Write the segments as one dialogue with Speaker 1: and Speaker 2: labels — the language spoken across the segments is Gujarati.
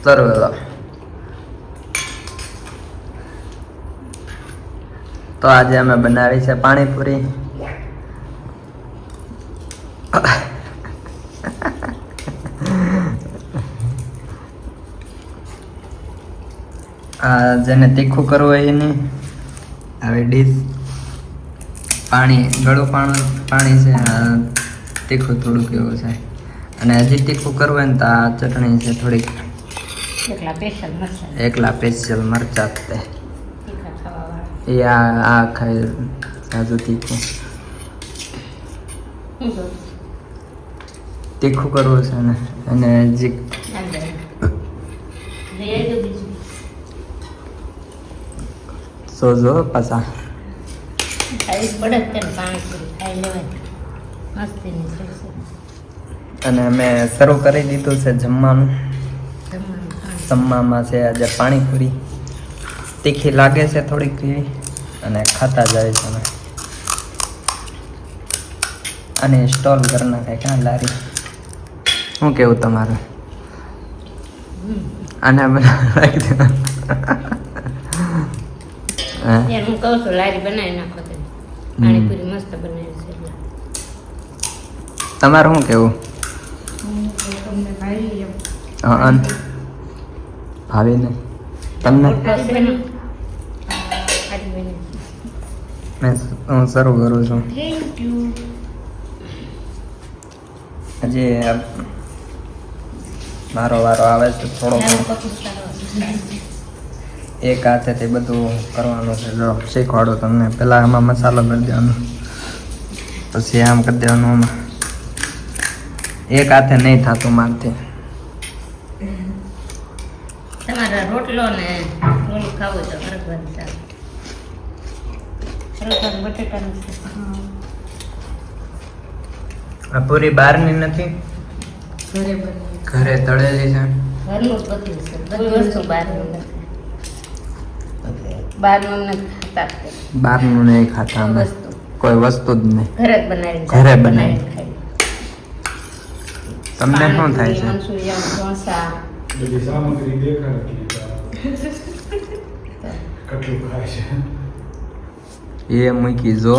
Speaker 1: તરવેલો. તો આજે અમે બનાવી છે પાણીપુરી. આ જેને તીખું કરવું હોય એની આવી ડીશ. પાણી ગળું પાણી છે, તીખું થોડુંક એવું છે. અને હજી તીખું કરવું હોય ને તો આ ચટણી છે થોડીક એકલા સ્પેશિયલ મરચા તે એ આ ખાઈ આજુ તીખું કરવું છે ને. અને હજી સોજો પાછા અને અમે શરૂ કરી દીધું છે જમવાનું. જમવામાં છે આજે પાણીપુરી. તીખી લાગે છે થોડીક અને ખાતા જાય છે અમે. અને સ્ટોલ કરી નાખાય ક્યાં લારી. શું કેવું તમારું? આને રાખી દેવાનું.
Speaker 2: હું કહું છું લારી બનાવી નાખો. પાણીપુરી મસ્ત બનાવી છે.
Speaker 1: તમારું શું કેવું? ભાવીને તમને હું શરૂ કરું છું. હજી મારો વારો આવે છે થોડો. એક હાથેથી બધું કરવાનું છે. જો શીખવાડો તમને. પહેલાં આમાં મસાલો કરી દેવાનો, પછી આમ કરી દેવાનું. આમાં એક હાથે નહીં થતું મારથી.
Speaker 2: તમારા રોટલો ને ઓલું ખાવું તો બરાબર ચાલે.
Speaker 1: આ પૂરી બહારની નથી, ઘરે તળેલી છે.
Speaker 2: ઘરનું બધું છે, બધી વસ્તુ બહારનું નથી. બહારનું નથી ખાતા.
Speaker 1: બહારનું નહીં ખાતા અમે, કોઈ વસ્તુ જ નહીં.
Speaker 2: ઘરે જ બનાવી,
Speaker 1: ઘરે બનાવી ખાઈ. તમને શું થાય છે?
Speaker 2: મંચુરિયન, ઢોસા
Speaker 3: બધી સામગ્રી દેખાડતી કેટલું ખાય છે
Speaker 1: એ મૂકી જો.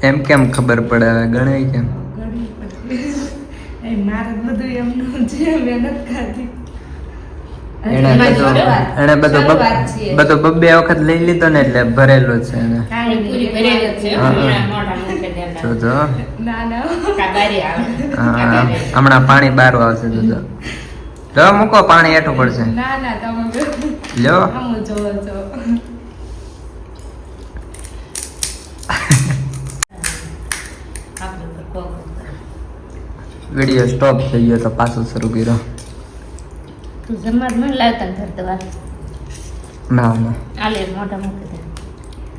Speaker 1: એમ કેમ ખબર પડે? હવે ગણાય કેમ? એને બધું બબ્બે વખત લઈ લીધો ને એટલે ભરેલું છે એને. જો હમણાં પાણી બહાર આવશે. જો મૂકો, પાણી હેઠું પડશે. લ્યો વિડીયો સ્ટોપ થઈ ગયો તો પાછું શરૂ કર્યો. ના ના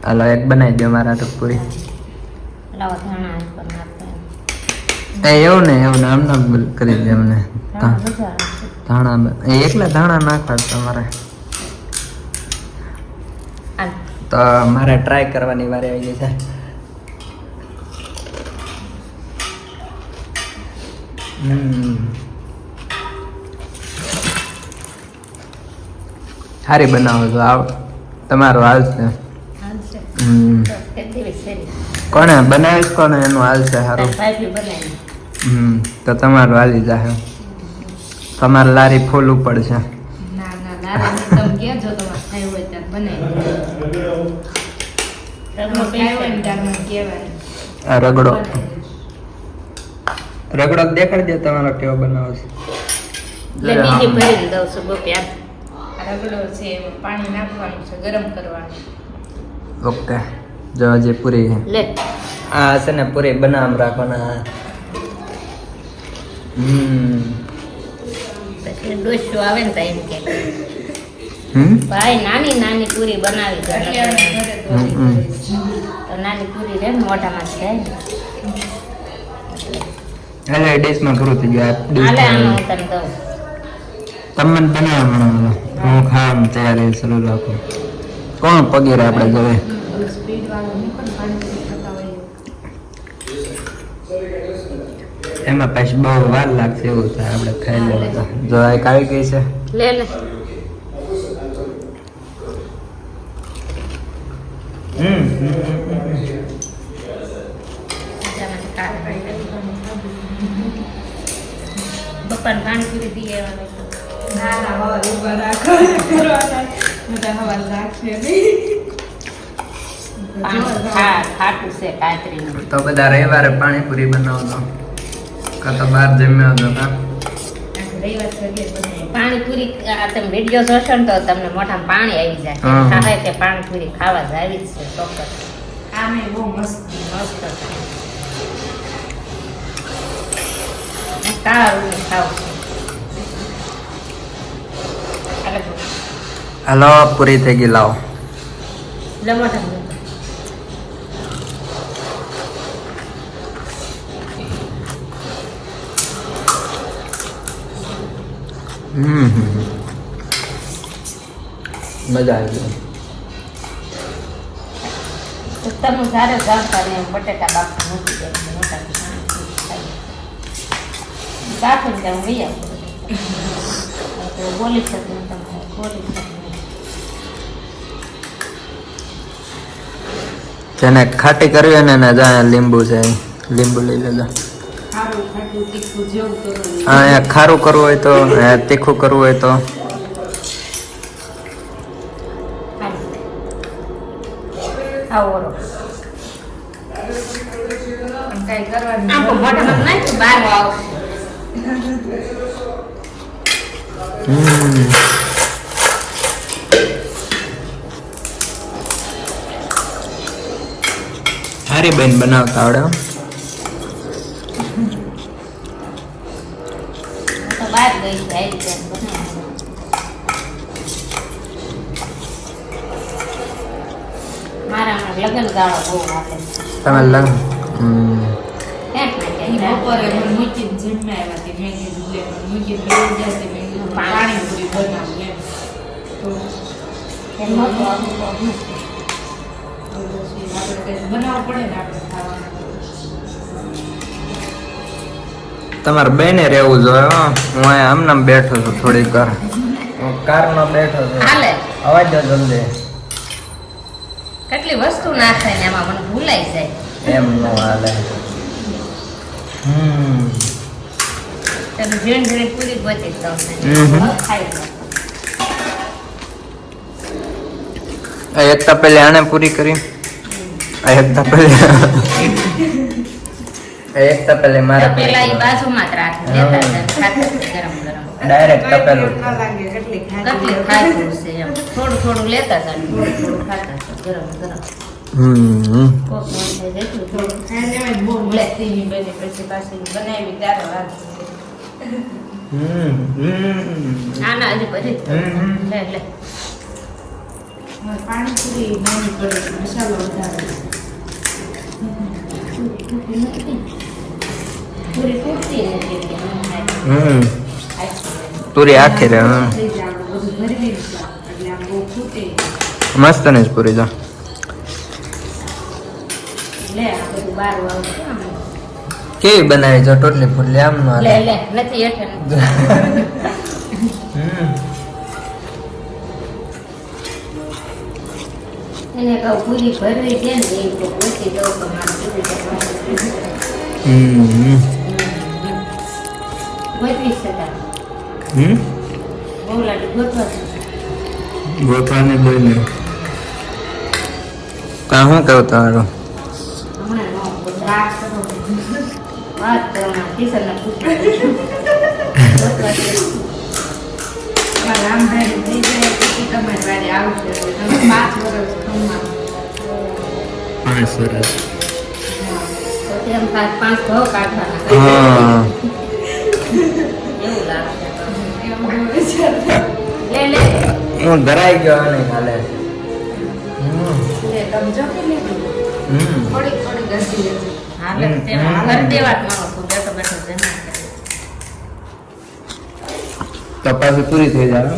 Speaker 1: હાલો એક બનાવી દો મારા તો પૂરી. એવું ને આમ નામ કરી દે અમને. ધાણા એકલા ધાણા નાખવા તમારે તો મારે ટ્રાય કરવાની વારી આવી ગઈ છે. સારી બનાવો છો. તમારું હાલ છે. કોને બનાવીશ? કોને એનું હાલ છે સારું? તો તમારું હાલી જાય. તમારે લારી ફૂલ પડશે. રગડો દેખાડી દે તમારો કેવો બનાવો છે.
Speaker 2: રગડો છે, પાણી નાખવાનું છે, ગરમ કરવાનું.
Speaker 1: ઓકે. જો જે પૂરી
Speaker 2: લે
Speaker 1: આ છે ને પૂરી બનામ રાખવાના.
Speaker 2: પછી ડોસો આવે ને તો એમ કે ભાઈ નાની નાની પૂરી બનાવી દો. તો નાની પૂરી રે મોઢામાં જાય ને.
Speaker 1: એટલે ડીશમાં પૂરું થઈ ગયું.
Speaker 2: હાલે આનું હું તને દઉં.
Speaker 1: તમે બનાવવાનું, હું ખાવાનું તૈયારી શરૂ રાખું. કોણ પગીરે આપણે જવે? એમાં પાછી બહુ વાર લાગશે એવું થાય આપણે ખાઈ લેવું તો. જો એક આવી ગઈ છે.
Speaker 2: લે લે બપ્પાને પાણીપુરી દઈ ખાટું છે કાતરીનું.
Speaker 1: તો બધા રવિવારે પાણીપુરી બનાવતો કાં તો બહાર જમ્યા હતો કાં
Speaker 2: પાણીપુરી આ તમે વિડીયો જોશો ને તો તમને મોઢામાં પાણી આવી જાય
Speaker 1: હા.
Speaker 2: થાય તે પાણીપુરી ખાવા જ આવી જ છે ચોક્કસ. બહુ મસ્ત કાળું ખાવું
Speaker 1: હાલો પૂરી થઈ ગઈ લાવો.
Speaker 2: લે મોઢામાં
Speaker 1: મજા આવી ગઈ.
Speaker 2: તમે સારા જાણતા ને બટેટા બાફા મૂકી દે મોટા બાફે ને ત્યાં લઈ આવો બોલી શકું તમે બોલી શકું.
Speaker 1: જેને ખાટી કરવી હોય ને જ્યાં લીંબુ છે લીંબુ લઈ લેજો. હા ખારું કરવું હોય તો તીખું કરવું હોય તો
Speaker 2: આવો કઈ કરવાનું આમ મોઢામાં નાખ બહાર આવશે.
Speaker 1: સારી બેન બનાવતા આવડે હો.
Speaker 2: તો બહાર ગઈ છે આવી રીતે બનાવી. મારા હમણાં લગ્ન ગાળો બહુ આપે છે.
Speaker 1: તમે લગ
Speaker 2: ક્યાંક ને ક્યાંક
Speaker 4: બપોરે મને મૂકીને જમ્યા આવ્યા હતી. મેં કીધું લે પણ મૂકીને બેસી ગયા તે મેં કીધું પાણીપુરી બનાવું એમ. તો
Speaker 2: એમ નહોતું આવું તો
Speaker 4: પછી આપણે કંઈક બનાવવું પડે ને આપણે ખાવાનું.
Speaker 1: તમારે બેને રહેવું જોઈએ હો. હું અહીંયા આમનામ બેઠો છું થોડીક વાર કારમાં બેઠો છું.
Speaker 2: હાલે
Speaker 1: અવાજ દો જલ્દી.
Speaker 2: કેટલી વસ્તુ નાખે ને એમાં મને ભૂલાઈ જાય.
Speaker 1: એમ નો હાલે.
Speaker 2: તમે ઝીણ ઝીણી પૂરી બચી તમને ખાઈ લો.
Speaker 1: એક તપેલી આને પૂરી કરી એક તપેલી એક તપેલી મારે
Speaker 2: તો પેલા એ બાજુમાં જ રાખી દેતા હતા, ખાતા હતા ગરમ ગરમ.
Speaker 1: ડાયરેક્ટ તપેલું
Speaker 4: ન લાગે કેટલી
Speaker 2: કેટલી ખાધું છે એમ. થોડું થોડું લેતા હતા ને થોડું થોડું ખાતા હતા ગરમ ગરમ. કોક મન થાય જેટલું થોડું.
Speaker 4: ખાઈ લેવાય બહુ મસ્તીની બની પછી પાછી બનાવી ત્યારે વાત
Speaker 2: ના હજી પછી લે લે
Speaker 4: પાણીપુરી નાની પડે મસાલો વધારે
Speaker 2: પૂરી તૂટતી નથી એટલે ન થાય.
Speaker 1: પૂરી આખી રે
Speaker 4: થઈ જાય આપણે બધું ભરી દઈશું એટલે આમ બહુ ફૂટે
Speaker 1: મસ્ત ને જ પૂરી તો
Speaker 2: લે આ બધું બહાર વાળું છે આમ.
Speaker 1: કેવી બનાવી જો ટોટલી ફૂટલી આમ નો
Speaker 2: લે લે નથી હેઠે નથી. એને કહું પૂરી ભરવી છે ને એ તો પૂછી દઉં તો મારે પૂરી કરવાની. ગોતવી છે તારે. બહુ લાડી ગોતવા છે.
Speaker 1: ગોતવાની બોલી કા શું કહું તમારું
Speaker 2: હમણાં નો વાત કરો. વાત કરવાના કિશનને પૂછવું. ગોતવા છે.
Speaker 4: રામભાઈ થઈ જાય પછી તમારી વારે આવશે એટલે તમે 5 વર્ષ ખમવાનું
Speaker 1: સરસ
Speaker 2: તો તેમ થાય 5 ઘઉં કાઢવાના.
Speaker 1: હા
Speaker 2: એવું લાગશે તો.
Speaker 4: એવું વિચારતા
Speaker 2: લે લે
Speaker 1: હું ધરાઈ ગયો અને કાલે
Speaker 4: લે તમે જમી લીધું થોડીક થોડીક ઘસી લેજો
Speaker 2: હાલે તેમાં કરી દેવા જ મારો તું બેઠો બેઠો જમા કરે.
Speaker 1: તો પાછી પૂરી થઈ જાય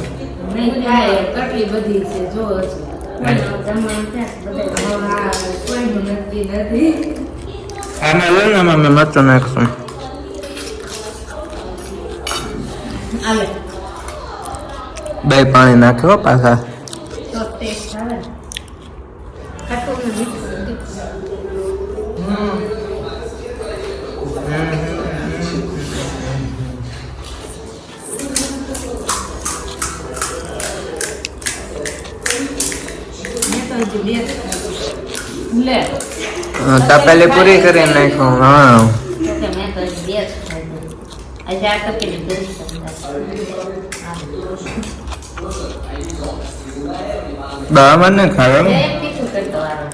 Speaker 2: નહીં
Speaker 4: થાય કેટલી બધી છે જો હજી
Speaker 2: કોઈનું જમવાનું ક્યાં છે? બધાય
Speaker 4: હા કોઈનું નક્કી નથી
Speaker 1: આમાં લો ને આમાં મેં મરચું નાખશું
Speaker 2: આવે
Speaker 1: બે પાણી નાખ્યો પાછા.
Speaker 2: તો ટેસ્ટ આવે ખાટું ને મીઠું લે
Speaker 1: તપેલી પૂરી કરી નાખો. હા
Speaker 2: કે મેં તો હજી બે જ ખાધું. આજે આ તપેલી કરી શકતા.
Speaker 1: બરાબર ને ખાવા
Speaker 2: એક તીખું કરતો વારો.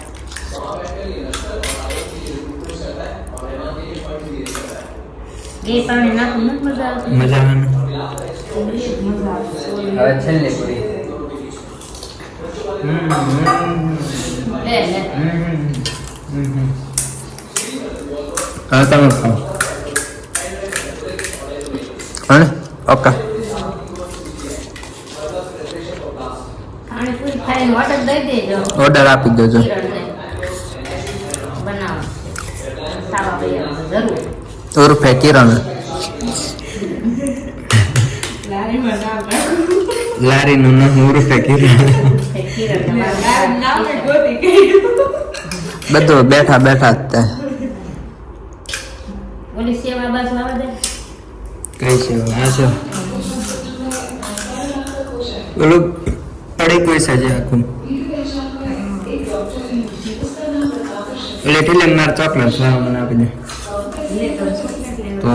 Speaker 2: બે પાણી નાખું નથી મજા આવતી.
Speaker 1: મજા આવે ને.
Speaker 4: મજા આવે.
Speaker 1: હવે છેલ્લી પૂરી.
Speaker 2: લે લે
Speaker 1: હા તમે ખાઓ. હા ઓકે.
Speaker 2: પાણીપુરી ખાઈને ઓર્ડર દઈ દેજો.
Speaker 1: ઓર્ડર આપી દેજો.
Speaker 2: કિરણને બનાવો ખાવા પીવાનું જરૂર.
Speaker 1: ઉર્ફે કિરણ.
Speaker 4: લારીમાં નામ રાખો.
Speaker 1: લારીનું નામ ઉર્ફે કિરણ.
Speaker 2: કિરણ
Speaker 4: લારી નામે ગોતી ગયું.
Speaker 1: બધું બેઠા બેઠા જ તે.
Speaker 2: ઓલી સેવા બાજુ આવે દે.
Speaker 1: કઈ છે આ છે ઓલું પડી કોઈ સાજે આખું. એટલે ઠીલે મારે ચોકલેટ લાવ મને આપી દે. તો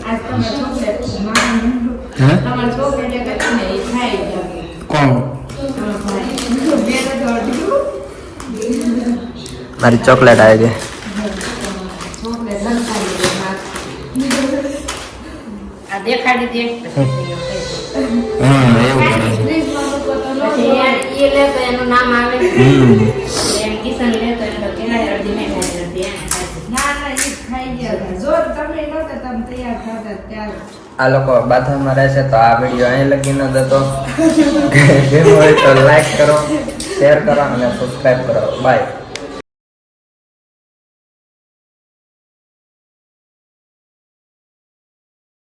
Speaker 4: આજ તમે ચોકલેટ માનું.
Speaker 1: હે
Speaker 4: તમારા છોકરાને કહેતા ને એ ખાઈ જાય.
Speaker 1: કોણ
Speaker 4: તમારો ભાઈ. બેન જ અડધું.
Speaker 1: મારી ચોકલેટ આવી ગઈ.
Speaker 4: ચોકલેટ લંકાઈ દે માર.
Speaker 2: આ દેખાડી દે
Speaker 1: હા એવું કરે છે.
Speaker 4: ફ્રીજમાં મૂકો તો ન
Speaker 2: પછી
Speaker 4: હોય.
Speaker 2: એ લે તો એનું નામ આવે. એમ કિશન લે તો એમ તો કેળાય અડધી મેં ખાધી અડધી એને ખાધી.
Speaker 4: ના ના એ જ ખાઈ ગયા હતા. જો તમે નહોતા તમે તૈયાર થતા ત્યારે.
Speaker 1: આ લોકો બાથરૂમમાં રહેશે તો આ વિડીયો અહીં લગી ન દેતો. જેમ હોય તો લાઈક કરો, શેર કરો અને સબસ્ક્રાઈબ કરો. બાય.